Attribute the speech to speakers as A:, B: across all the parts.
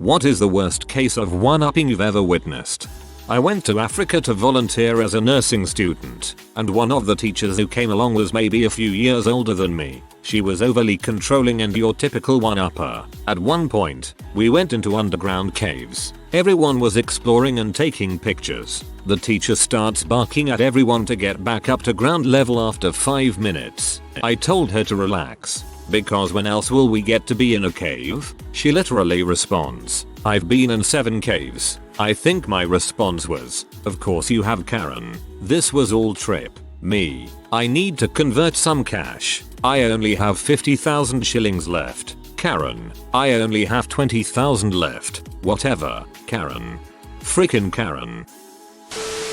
A: What is the worst case of one-upping you've ever witnessed? I went to Africa to volunteer as a nursing student, and one of the teachers who came along was maybe a few years older than me. She was overly controlling and your typical one-upper. At one point, we went into underground caves. Everyone was exploring and taking pictures. The teacher starts barking at everyone to get back up to ground level after 5 minutes. I told her to relax, because when else will we get to be in a cave? She literally responds, "I've been in 7 caves." I think my response was, "Of course you have, Karen." This was all trip. Me. I need to convert some cash. I only have 50,000 shillings left. Karen. I only have 20,000 left. Whatever. Karen. Frickin' Karen.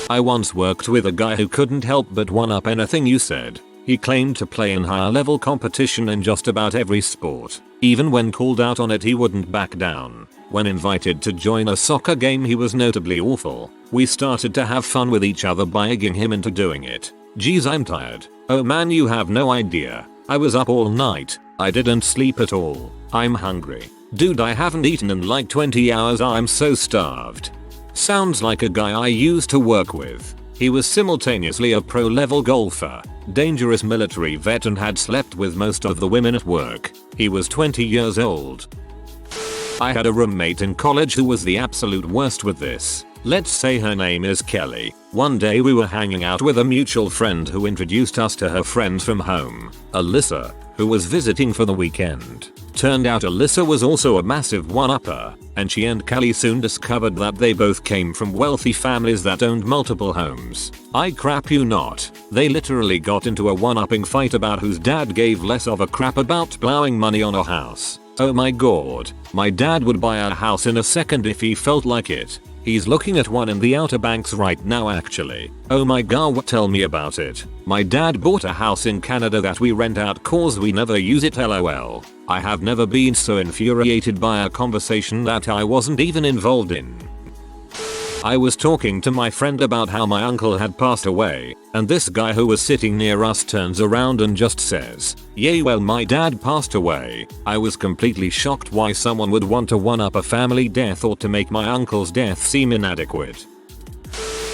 A: I once worked with a guy who couldn't help but one-up anything you said. He claimed to play in higher level competition in just about every sport. Even when called out on it he wouldn't back down. When invited to join a soccer game he was notably awful. We started to have fun with each other by egging him into doing it. "Geez, I'm tired." "Oh man, you have no idea. I was up all night. I didn't sleep at all. I'm hungry. Dude, I haven't eaten in like 20 hours. I'm so starved." Sounds like a guy I used to work with. He was simultaneously a pro-level golfer, dangerous military vet, and had slept with most of the women at work. He was 20 years old. I had a roommate in college who was the absolute worst with this. Let's say her name is Kelly. One day we were hanging out with a mutual friend who introduced us to her friend from home, Alyssa, who was visiting for the weekend. Turned out Alyssa was also a massive one-upper, and she and Kelly soon discovered that they both came from wealthy families that owned multiple homes. I crap you not. They literally got into a one-upping fight about whose dad gave less of a crap about plowing money on a house. Oh my god. My dad would buy a house in a second if he felt like it. He's looking at one in the Outer Banks right now actually. Oh my god, tell me about it. My dad bought a house in Canada that we rent out cause we never use it, lol. I have never been so infuriated by a conversation that I wasn't even involved in. I was talking to my friend about how my uncle had passed away, and this guy who was sitting near us turns around and just says, "Yay, well my dad passed away." I was completely shocked why someone would want to one-up a family death or to make my uncle's death seem inadequate.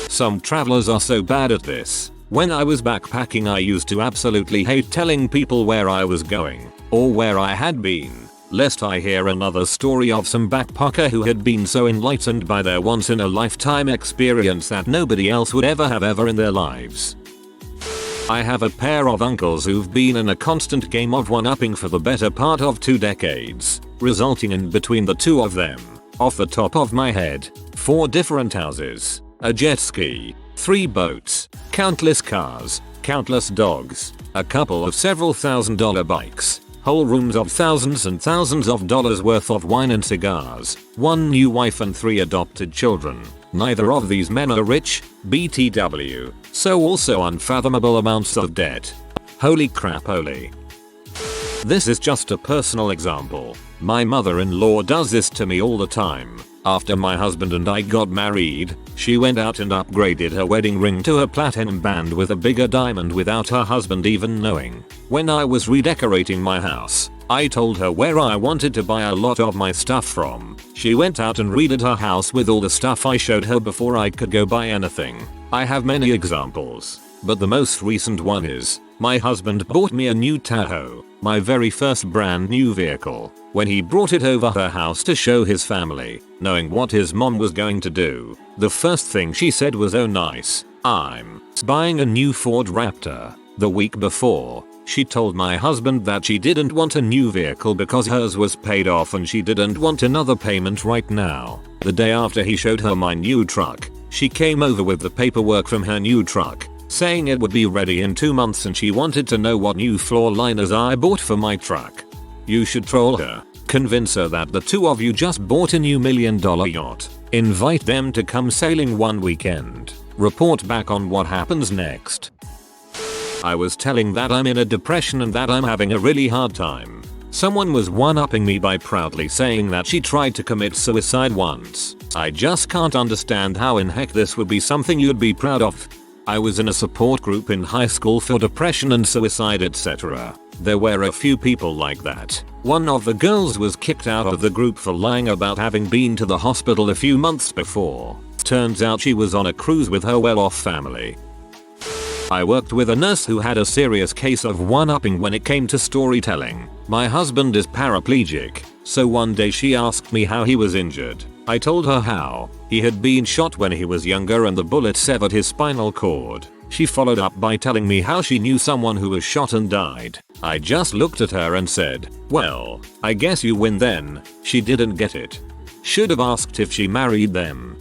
A: Some travelers are so bad at this. When I was backpacking I used to absolutely hate telling people where I was going, or where I had been, lest I hear another story of some backpacker who had been so enlightened by their once-in-a-lifetime experience that nobody else would ever have in their lives. I have a pair of uncles who've been in a constant game of one-upping for the better part of 2 decades, resulting in between the two of them, off the top of my head, 4 different houses, a jet ski, 3 boats, countless cars, countless dogs, a couple of several $1,000 bikes, whole rooms of thousands and thousands of dollars worth of wine and cigars, 1 new wife and 3 adopted children. Neither of these men are rich, BTW, so also unfathomable amounts of debt. Holy crap, holy. This is just a personal example. My mother-in-law does this to me all the time. After my husband and I got married, she went out and upgraded her wedding ring to a platinum band with a bigger diamond without her husband even knowing. When I was redecorating my house, I told her where I wanted to buy a lot of my stuff from. She went out and redid her house with all the stuff I showed her before I could go buy anything. I have many examples, but the most recent one is, my husband bought me a new Tahoe, my very first brand new vehicle. When he brought it over her house to show his family, knowing what his mom was going to do, the first thing she said was, "Oh nice, I'm buying a new Ford Raptor." The week before, she told my husband that she didn't want a new vehicle because hers was paid off and she didn't want another payment right now. The day after he showed her my new truck, she came over with the paperwork from her new truck, saying it would be ready in 2 months and she wanted to know what new floor liners I bought for my truck. You should troll her. Convince her that the two of you just bought a new $1 million yacht. Invite them to come sailing one weekend. Report back on what happens next. I was telling that I'm in a depression and that I'm having a really hard time. Someone was one-upping me by proudly saying that she tried to commit suicide once. I just can't understand how in heck this would be something you'd be proud of. I was in a support group in high school for depression and suicide etc. There were a few people like that. One of the girls was kicked out of the group for lying about having been to the hospital a few months before. Turns out she was on a cruise with her well-off family. I worked with a nurse who had a serious case of one-upping when it came to storytelling. My husband is paraplegic, so one day she asked me how he was injured. I told her how. He had been shot when he was younger and the bullet severed his spinal cord. She followed up by telling me how she knew someone who was shot and died. I just looked at her and said, "Well, I guess you win then." She didn't get it. Should have asked if she married them.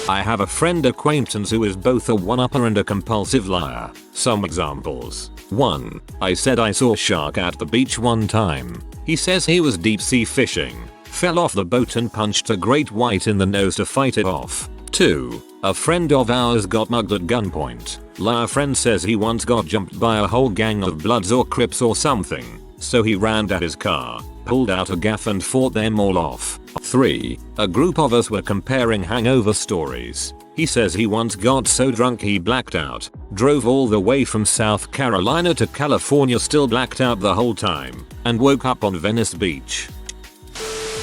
A: I have a friend acquaintance who is both a one-upper and a compulsive liar. Some examples. 1. I said I saw a shark at the beach one time. He says he was deep sea fishing, fell off the boat and punched a great white in the nose to fight it off. 2. A friend of ours got mugged at gunpoint. Liar friend says he once got jumped by a whole gang of Bloods or Crips or something. So he ran to his car, pulled out a gaff and fought them all off. 3. A group of us were comparing hangover stories. He says he once got so drunk he blacked out, drove all the way from South Carolina to California still blacked out the whole time, and woke up on Venice Beach.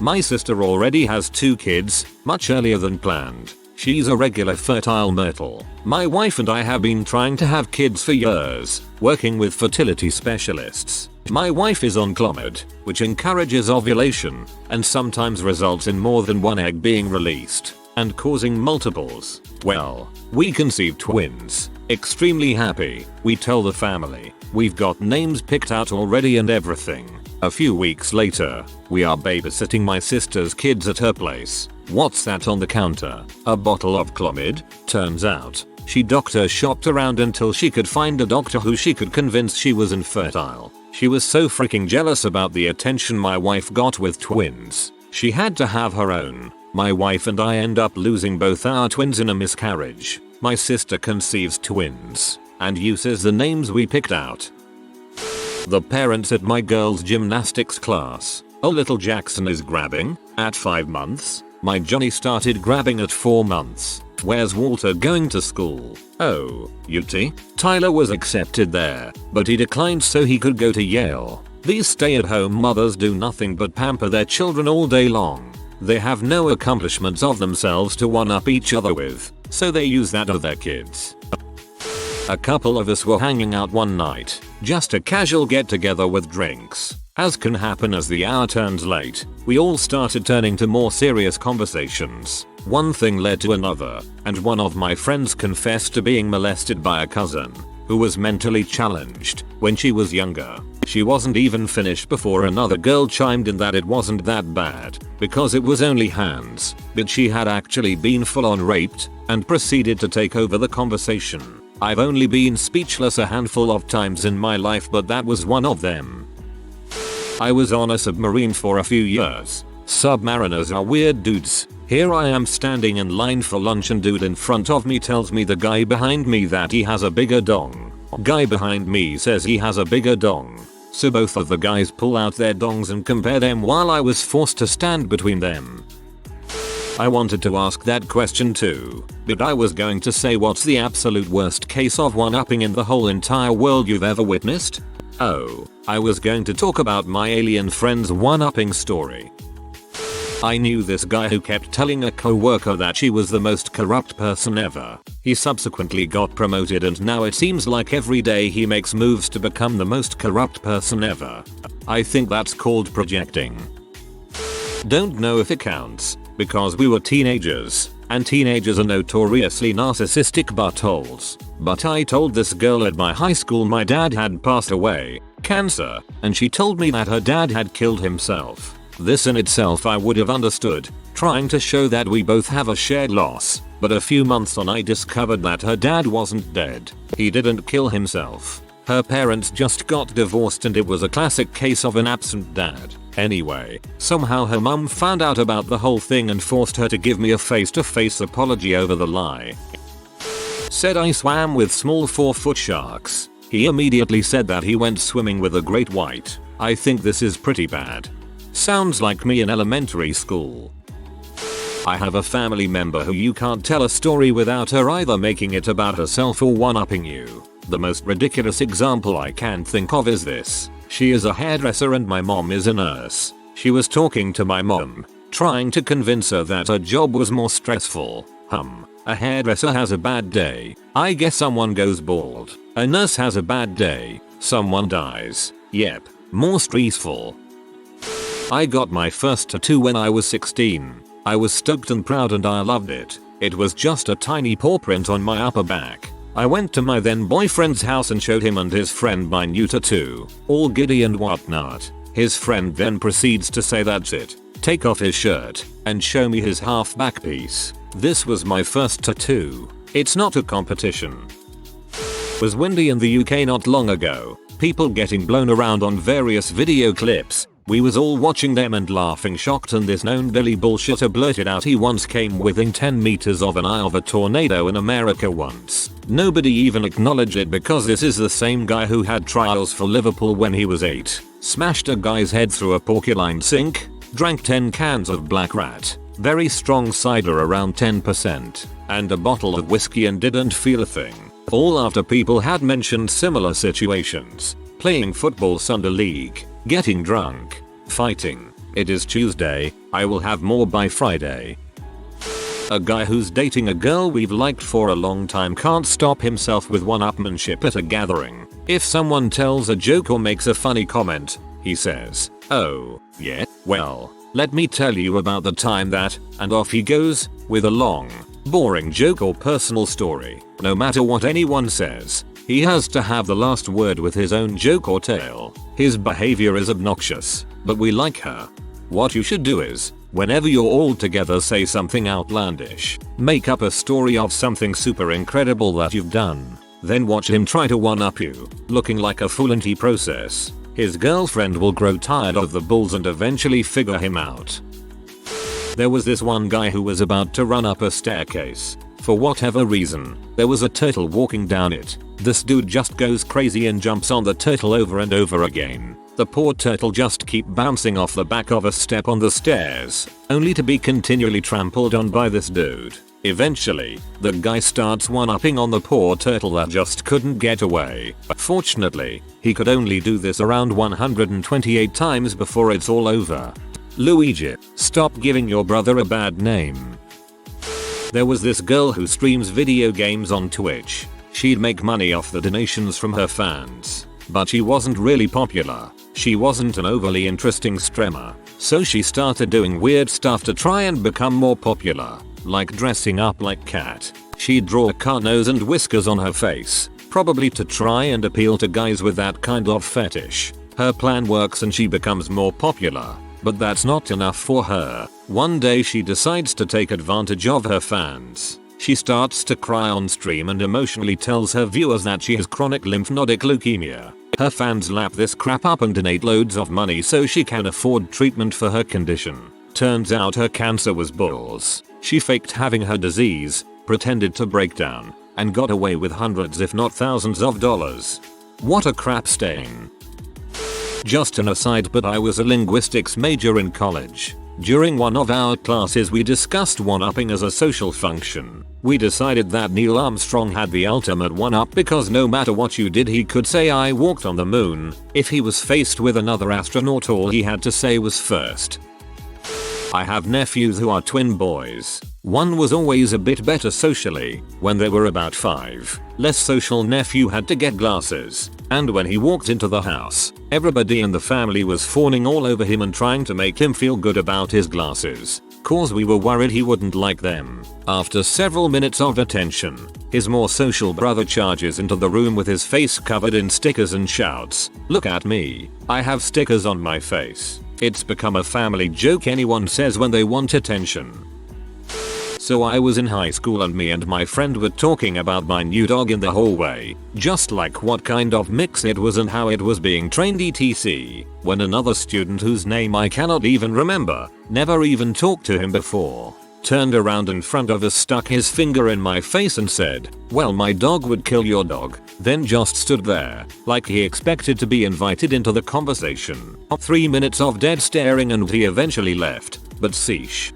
A: My sister already has 2 kids, much earlier than planned. She's a regular fertile myrtle. My wife and I have been trying to have kids for years, working with fertility specialists. My wife is on Clomid, which encourages ovulation, and sometimes results in more than one egg being released, and causing multiples. Well, we conceived twins. Extremely happy. We tell the family. We've got names picked out already and everything. A few weeks later, we are babysitting my sister's kids at her place. What's that on the counter? A bottle of Clomid? Turns out, she doctor shopped around until she could find a doctor who she could convince she was infertile. She was so freaking jealous about the attention my wife got with twins. She had to have her own. My wife and I end up losing both our twins in a miscarriage. My sister conceives twins and uses the names we picked out. The parents at my girl's gymnastics class. Oh, little Jackson is grabbing at 5 months. My Johnny started grabbing at 4 months. Where's Walter going to school? Oh, UT? Tyler was accepted there, but he declined so he could go to Yale. These stay-at-home mothers do nothing but pamper their children all day long. They have no accomplishments of themselves to one-up each other with, so they use that of their kids. A couple of us were hanging out one night, just a casual get-together with drinks. As can happen as the hour turns late, we all started turning to more serious conversations. One thing led to another, and one of my friends confessed to being molested by a cousin, who was mentally challenged, when she was younger. She wasn't even finished before another girl chimed in that it wasn't that bad, because it was only hands, but she had actually been full-on raped, and proceeded to take over the conversation. I've only been speechless a handful of times in my life, but that was one of them. I was on a submarine for a few years. Submariners are weird dudes. Here I am standing in line for lunch and dude in front of me tells me the guy behind me that he has a bigger dong. Guy behind me says he has a bigger dong. So both of the guys pull out their dongs and compare them while I was forced to stand between them. I wanted to ask that question too, but I was going to say what's the absolute worst case of one-upping in the whole entire world you've ever witnessed? Oh, I was going to talk about my alien friend's one-upping story. I knew this guy who kept telling a co-worker that she was the most corrupt person ever. He subsequently got promoted and now it seems like every day he makes moves to become the most corrupt person ever. I think that's called projecting. Don't know if it counts, because we were teenagers, and teenagers are notoriously narcissistic buttholes. But I told this girl at my high school my dad had passed away, cancer, and she told me that her dad had killed himself. This in itself I would have understood, trying to show that we both have a shared loss, but a few months on I discovered that her dad wasn't dead. He didn't kill himself. Her parents just got divorced and it was a classic case of an absent dad. Anyway, somehow her mum found out about the whole thing and forced her to give me a face-to-face apology over the lie. Said I swam with small 4-foot sharks. He immediately said that he went swimming with a great white. I think this is pretty bad. Sounds like me in elementary school. I have a family member who you can't tell a story without her either making it about herself or one-upping you. The most ridiculous example I can think of is this. She is a hairdresser and my mom is a nurse. She was talking to my mom, trying to convince her that her job was more stressful. A hairdresser has a bad day. I guess someone goes bald. A nurse has a bad day. Someone dies. Yep, more stressful. I got my first tattoo when I was 16. I was stoked and proud and I loved it. It was just a tiny paw print on my upper back. I went to my then boyfriend's house and showed him and his friend my new tattoo, all giddy and whatnot. His friend then proceeds to say that's it, take off his shirt, and show me his half back piece. This was my first tattoo. It's not a competition. Was windy in the UK not long ago. People getting blown around on various video clips. We was all watching them and laughing shocked, and this known Billy bullshitter blurted out he once came within 10 meters of an eye of a tornado in America once. Nobody even acknowledged it because this is the same guy who had trials for Liverpool when he was 8. Smashed a guy's head through a porcelain sink. Drank 10 cans of Black Rat. Very strong cider around 10%. And a bottle of whiskey and didn't feel a thing. All after people had mentioned similar situations. Playing football Sunday league. Getting drunk. Fighting. It is Tuesday. I will have more by Friday. A guy who's dating a girl we've liked for a long time can't stop himself with one-upmanship at a gathering. If someone tells a joke or makes a funny comment, he says, "Oh, yeah, well, let me tell you about the time that," and off he goes, with a long, boring joke or personal story. No matter what anyone says, he has to have the last word with his own joke or tale. His behavior is obnoxious, but we like her. What you should do is, whenever you're all together, say something outlandish. Make up a story of something super incredible that you've done. Then watch him try to one-up you, looking like a fool, and he process. His girlfriend will grow tired of the bulls and eventually figure him out. There was this one guy who was about to run up a staircase. For whatever reason, there was a turtle walking down it. This dude just goes crazy and jumps on the turtle over and over again. The poor turtle just keep bouncing off the back of a step on the stairs, only to be continually trampled on by this dude. Eventually, the guy starts one-upping on the poor turtle that just couldn't get away. Fortunately, he could only do this around 128 times before it's all over. Luigi, stop giving your brother a bad name. There was this girl who streams video games on Twitch. She'd make money off the donations from her fans. But she wasn't really popular. She wasn't an overly interesting streamer. So she started doing weird stuff to try and become more popular. Like dressing up like Cat. She'd draw a car nose and whiskers on her face. Probably to try and appeal to guys with that kind of fetish. Her plan works and she becomes more popular. But that's not enough for her. One day she decides to take advantage of her fans. She starts to cry on stream and emotionally tells her viewers that she has chronic lymphnodic leukemia. Her fans lap this crap up and donate loads of money so she can afford treatment for her condition. Turns out her cancer was balls. She faked having her disease, pretended to break down, and got away with hundreds if not thousands of dollars. What a crap stain. Just an aside, but I was a linguistics major in college. During one of our classes we discussed one-upping as a social function. We decided that Neil Armstrong had the ultimate one-up because no matter what you did he could say "I walked on the moon." If he was faced with another astronaut all he had to say was "first." I have nephews who are twin boys. One was always a bit better socially. When they were about 5, less social nephew had to get glasses. And when he walked into the house, everybody in the family was fawning all over him and trying to make him feel good about his glasses. Cause we were worried he wouldn't like them. After several minutes of attention, his more social brother charges into the room with his face covered in stickers and shouts, "Look at me. I have stickers on my face." It's become a family joke anyone says when they want attention. So I was in high school and me and my friend were talking about my new dog in the hallway, just like what kind of mix it was and how it was being trained etc. When another student whose name I cannot even remember, never even talked to him before, turned around in front of us, stuck his finger in my face and said, "Well, my dog would kill your dog," then just stood there, like he expected to be invited into the conversation. 3 minutes of dead staring and he eventually left, but sheesh.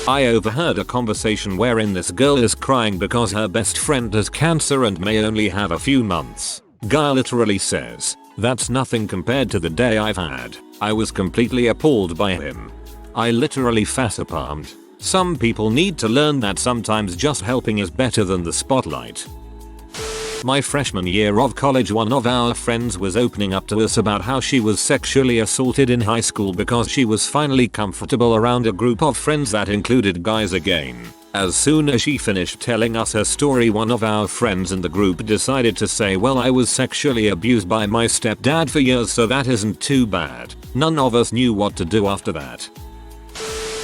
A: I overheard a conversation wherein this girl is crying because her best friend has cancer and may only have a few months. Guy literally says, "That's nothing compared to the day I've had." I was completely appalled by him. I literally facepalmed. Some people need to learn that sometimes just helping is better than the spotlight. My freshman year of college, one of our friends was opening up to us about how she was sexually assaulted in high school because she was finally comfortable around a group of friends that included guys again. As soon as she finished telling us her story, one of our friends in the group decided to say, "Well, I was sexually abused by my stepdad for years, so that isn't too bad." None of us knew what to do after that.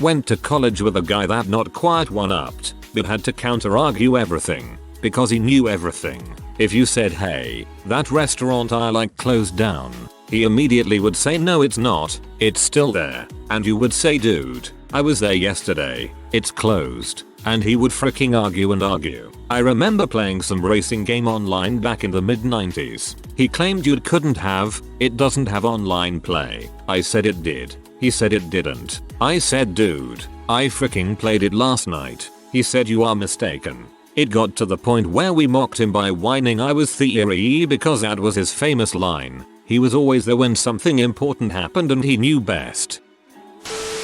A: Went to college with a guy that not quite one-upped, but had to counter-argue everything, because he knew everything. If you said, "Hey, that restaurant I like closed down," he immediately would say, "No, it's not, it's still there." And you would say, "Dude, I was there yesterday, it's closed." And he would freaking argue and argue. I remember playing some racing game online back in the mid-90s. He claimed you couldn't have, it doesn't have online play. I said it did. He said it didn't. I said, "Dude, I freaking played it last night." He said, "You are mistaken." It got to the point where we mocked him by whining I was theory because that was his famous line. He was always there when something important happened and he knew best.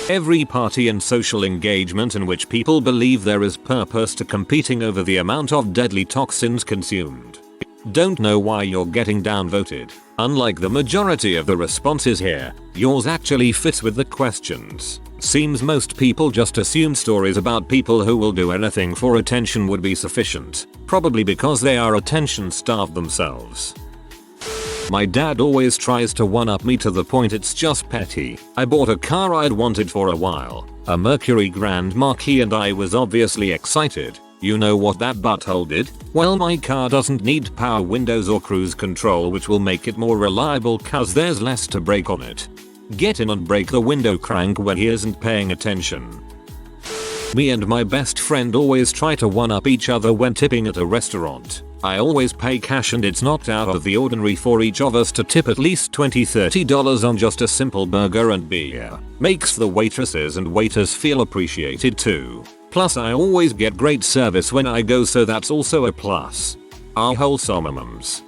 A: Every party and social engagement in which people believe there is purpose to competing over the amount of deadly toxins consumed. Don't know why you're getting downvoted. Unlike the majority of the responses here, yours actually fits with the questions. Seems most people just assume stories about people who will do anything for attention would be sufficient, probably because they are attention starved themselves. My dad always tries to one-up me to the point it's just petty. I bought a car I'd wanted for a while, a Mercury Grand Marquis, and I was obviously excited. You know what that butthole did? Well, my car doesn't need power windows or cruise control, which will make it more reliable cause there's less to brake on it. Get in and break the window crank when he isn't paying attention. Me and my best friend always try to one-up each other when tipping at a restaurant. I always pay cash and it's not out of the ordinary for each of us to tip at least $20-30 on just a simple burger and beer. Makes the waitresses and waiters feel appreciated too. Plus I always get great service when I go, so that's also a plus. Our wholesome mums.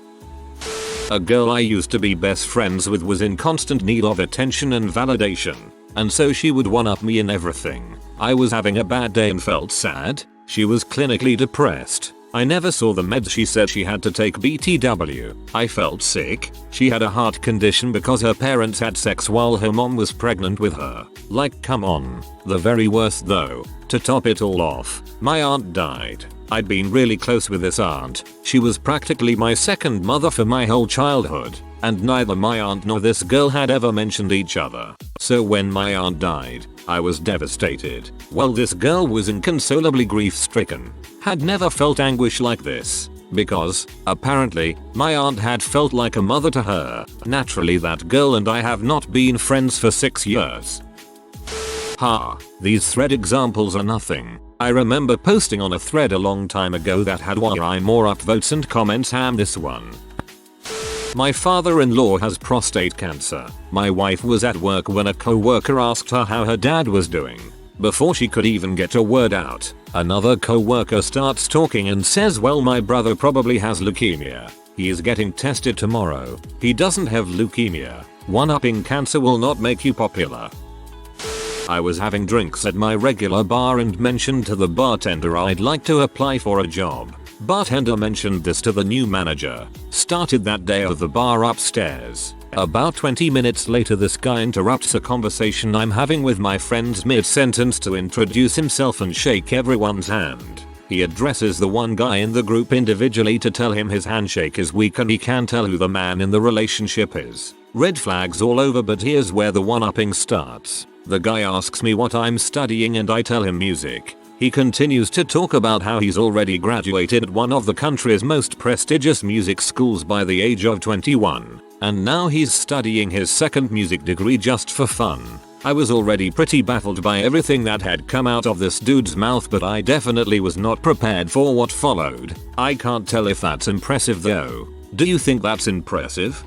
A: A girl I used to be best friends with was in constant need of attention and validation, and so she would one-up me in everything. I was having a bad day and felt sad. She was clinically depressed. I never saw the meds she said she had to take BTW. I felt sick. She had a heart condition because her parents had sex while her mom was pregnant with her. Like, come on. The very worst though, to top it all off, my aunt died. I'd been really close with this aunt. She was practically my second mother for my whole childhood, and neither my aunt nor this girl had ever mentioned each other. So when my aunt died, I was devastated. Well, this girl was inconsolably grief-stricken. Had never felt anguish like this, because, apparently, my aunt had felt like a mother to her. Naturally, that girl and I have not been friends for 6 years. These thread examples are nothing. I remember posting on a thread a long time ago that had way more upvotes and comments than this one. My father-in-law has prostate cancer. My wife was at work when a co-worker asked her how her dad was doing. Before she could even get a word out, another co-worker starts talking and says, "Well, my brother probably has leukemia. He is getting tested tomorrow. He doesn't have leukemia. One-upping cancer will not make you popular." I was having drinks at my regular bar and mentioned to the bartender I'd like to apply for a job. Bartender mentioned this to the new manager. Started that day at the bar upstairs. About 20 minutes later, this guy interrupts a conversation I'm having with my friends mid-sentence to introduce himself and shake everyone's hand. He addresses the one guy in the group individually to tell him his handshake is weak and he can't tell who the man in the relationship is. Red flags all over, but here's where the one-upping starts. The guy asks me what I'm studying and I tell him music. He continues to talk about how he's already graduated at one of the country's most prestigious music schools by the age of 21, and now he's studying his second music degree just for fun. I was already pretty baffled by everything that had come out of this dude's mouth, but I definitely was not prepared for what followed. I can't tell if that's impressive though. Do you think that's impressive?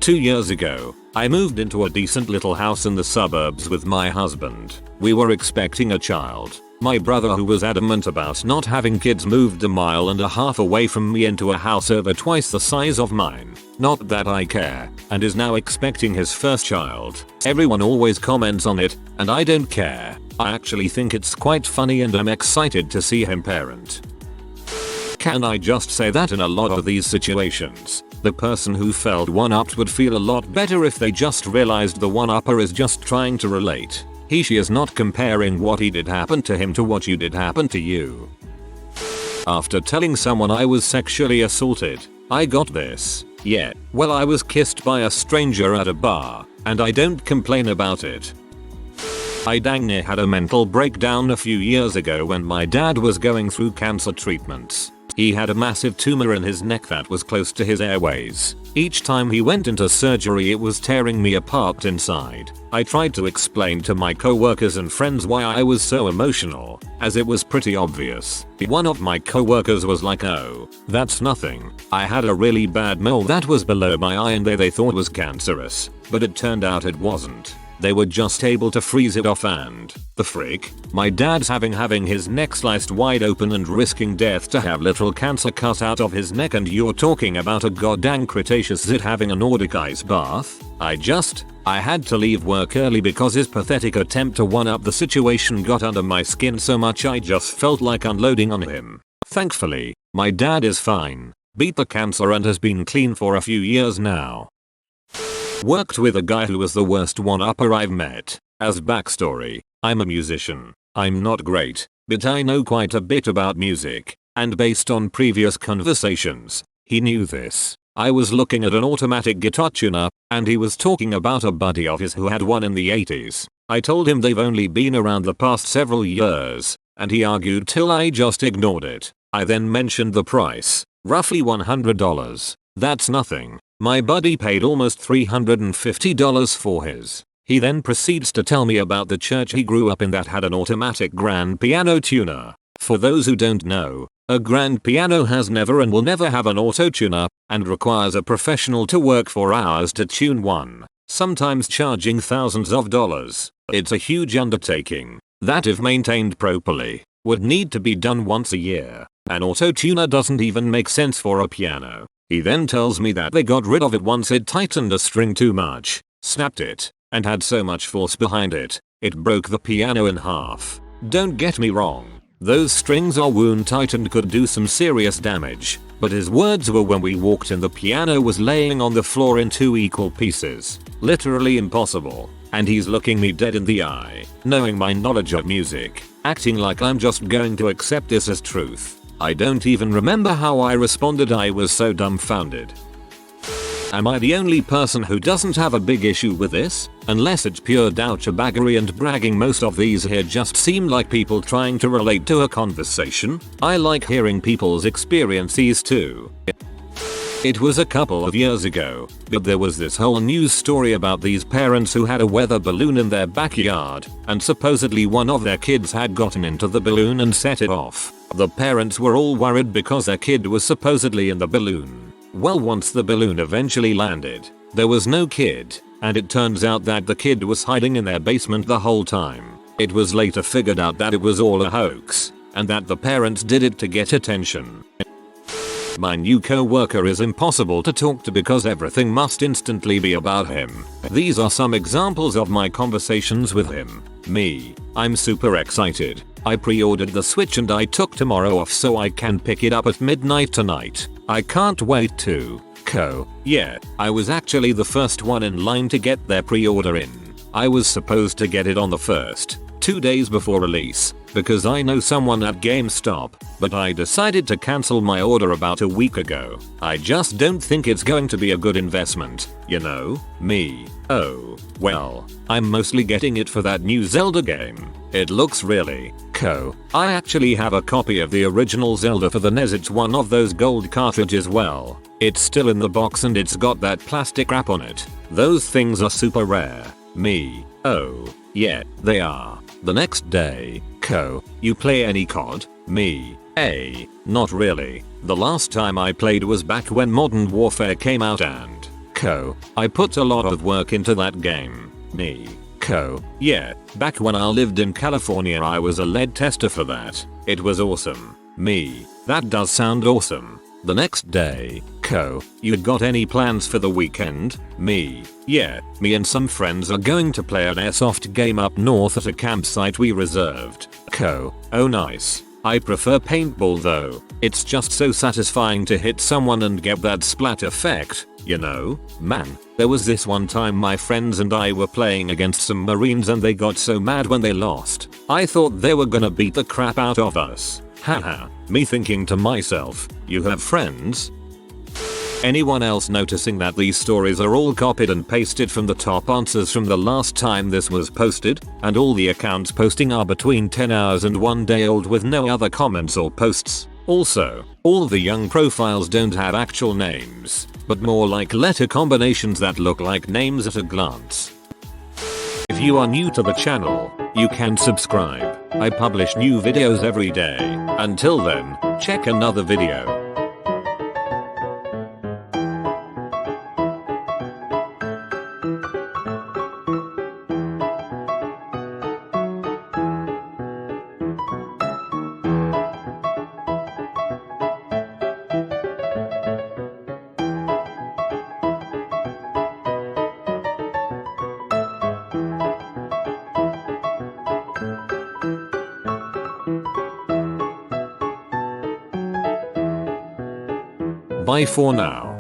A: 2 years ago, I moved into a decent little house in the suburbs with my husband. We were expecting a child. My brother, who was adamant about not having kids, moved 1.5 miles away from me into a house over twice the size of mine. Not that I care, and is now expecting his first child. Everyone always comments on it, and I don't care. I actually think it's quite funny and I'm excited to see him parent. Can I just say that in a lot of these situations, the person who felt one-upped would feel a lot better if they just realized the one-upper is just trying to relate. She is not comparing what he did happen to him to what you did happen to you. After telling someone I was sexually assaulted, I got this. Yeah, well, I was kissed by a stranger at a bar, and I don't complain about it. I dang near had a mental breakdown a few years ago when my dad was going through cancer treatments. He had a massive tumor in his neck that was close to his airways. Each time he went into surgery, it was tearing me apart inside. I tried to explain to my coworkers and friends why I was so emotional, as it was pretty obvious. One of my coworkers was like, "Oh, that's nothing. I had a really bad mole that was below my eye and they thought was cancerous, but it turned out it wasn't. They were just able to freeze it off, and the frick, my dad's having his neck sliced wide open and risking death to have literal cancer cut out of his neck, and you're talking about a goddamn Cretaceous zit having a Nordic ice bath?" I had to leave work early because his pathetic attempt to one-up the situation got under my skin so much I just felt like unloading on him. Thankfully, my dad is fine, beat the cancer, and has been clean for a few years now. Worked with a guy who was the worst one-upper I've met. As backstory, I'm a musician. I'm not great, but I know quite a bit about music, and based on previous conversations, he knew this. I was looking at an automatic guitar tuner, and he was talking about a buddy of his who had one in the 80s. I told him they've only been around the past several years, and he argued till I just ignored it. I then mentioned the price, roughly $100. That's nothing. My buddy paid almost $350 for his. He then proceeds to tell me about the church he grew up in that had an automatic grand piano tuner. For those who don't know, a grand piano has never and will never have an auto tuner, and requires a professional to work for hours to tune one, sometimes charging thousands of dollars. It's a huge undertaking that, if maintained properly, would need to be done once a year. An auto tuner doesn't even make sense for a piano. He then tells me that they got rid of it once it tightened a string too much, snapped it, and had so much force behind it, it broke the piano in half. Don't get me wrong, those strings are wound tight and could do some serious damage, but his words were, when we walked in, the piano was laying on the floor in 2 equal pieces. Literally impossible. And he's looking me dead in the eye, knowing my knowledge of music, acting like I'm just going to accept this as truth. I don't even remember how I responded, I was so dumbfounded. Am I the only person who doesn't have a big issue with this? Unless it's pure douchebaggery and bragging, most of these here just seem like people trying to relate to a conversation. I like hearing people's experiences too. It was a couple of years ago, but there was this whole news story about these parents who had a weather balloon in their backyard, and supposedly one of their kids had gotten into the balloon and set it off. The parents were all worried because their kid was supposedly in the balloon. Well, once the balloon eventually landed, there was no kid, and it turns out that the kid was hiding in their basement the whole time. It was later figured out that it was all a hoax, and that the parents did it to get attention. My new co-worker is impossible to talk to because everything must instantly be about him. These are some examples of my conversations with him. Me. I'm super excited. I pre-ordered the Switch and I took tomorrow off so I can pick it up at midnight tonight. I can't wait to. Yeah, I was actually the first one in line to get their pre-order in. I was supposed to get it on the 1st, 2 days before release, because I know someone at GameStop, but I decided to cancel my order about a week ago. I just don't think it's going to be a good investment, you know? Me. Oh, well, I'm mostly getting it for that new Zelda game. It looks really cool. I actually have a copy of the original Zelda for the NES. It's one of those gold cartridges. Well, it's still in the box and it's got that plastic wrap on it. Those things are super rare. Me. Oh, yeah, they are. The next day. You play any COD? Me. Not really. The last time I played was back when Modern Warfare came out, and I put a lot of work into that game. Me. Yeah, back when I lived in California I was a lead tester for that. It was awesome. Me. That does sound awesome. The next day. You got any plans for the weekend? Me. Yeah, me and some friends are going to play an airsoft game up north at a campsite we reserved. Oh nice. I prefer paintball though. It's just so satisfying to hit someone and get that splat effect, you know? Man, there was this one time my friends and I were playing against some Marines and they got so mad when they lost. I thought they were gonna beat the crap out of us. Haha, me thinking to myself, you have friends? Anyone else noticing that these stories are all copied and pasted from the top answers from the last time this was posted, and all the accounts posting are between 10 hours and 1 day old with no other comments or posts? Also, all the young profiles don't have actual names, but more like letter combinations that look like names at a glance. If you are new to the channel, you can subscribe. I publish new videos every day. Until then, check another video. Bye for now.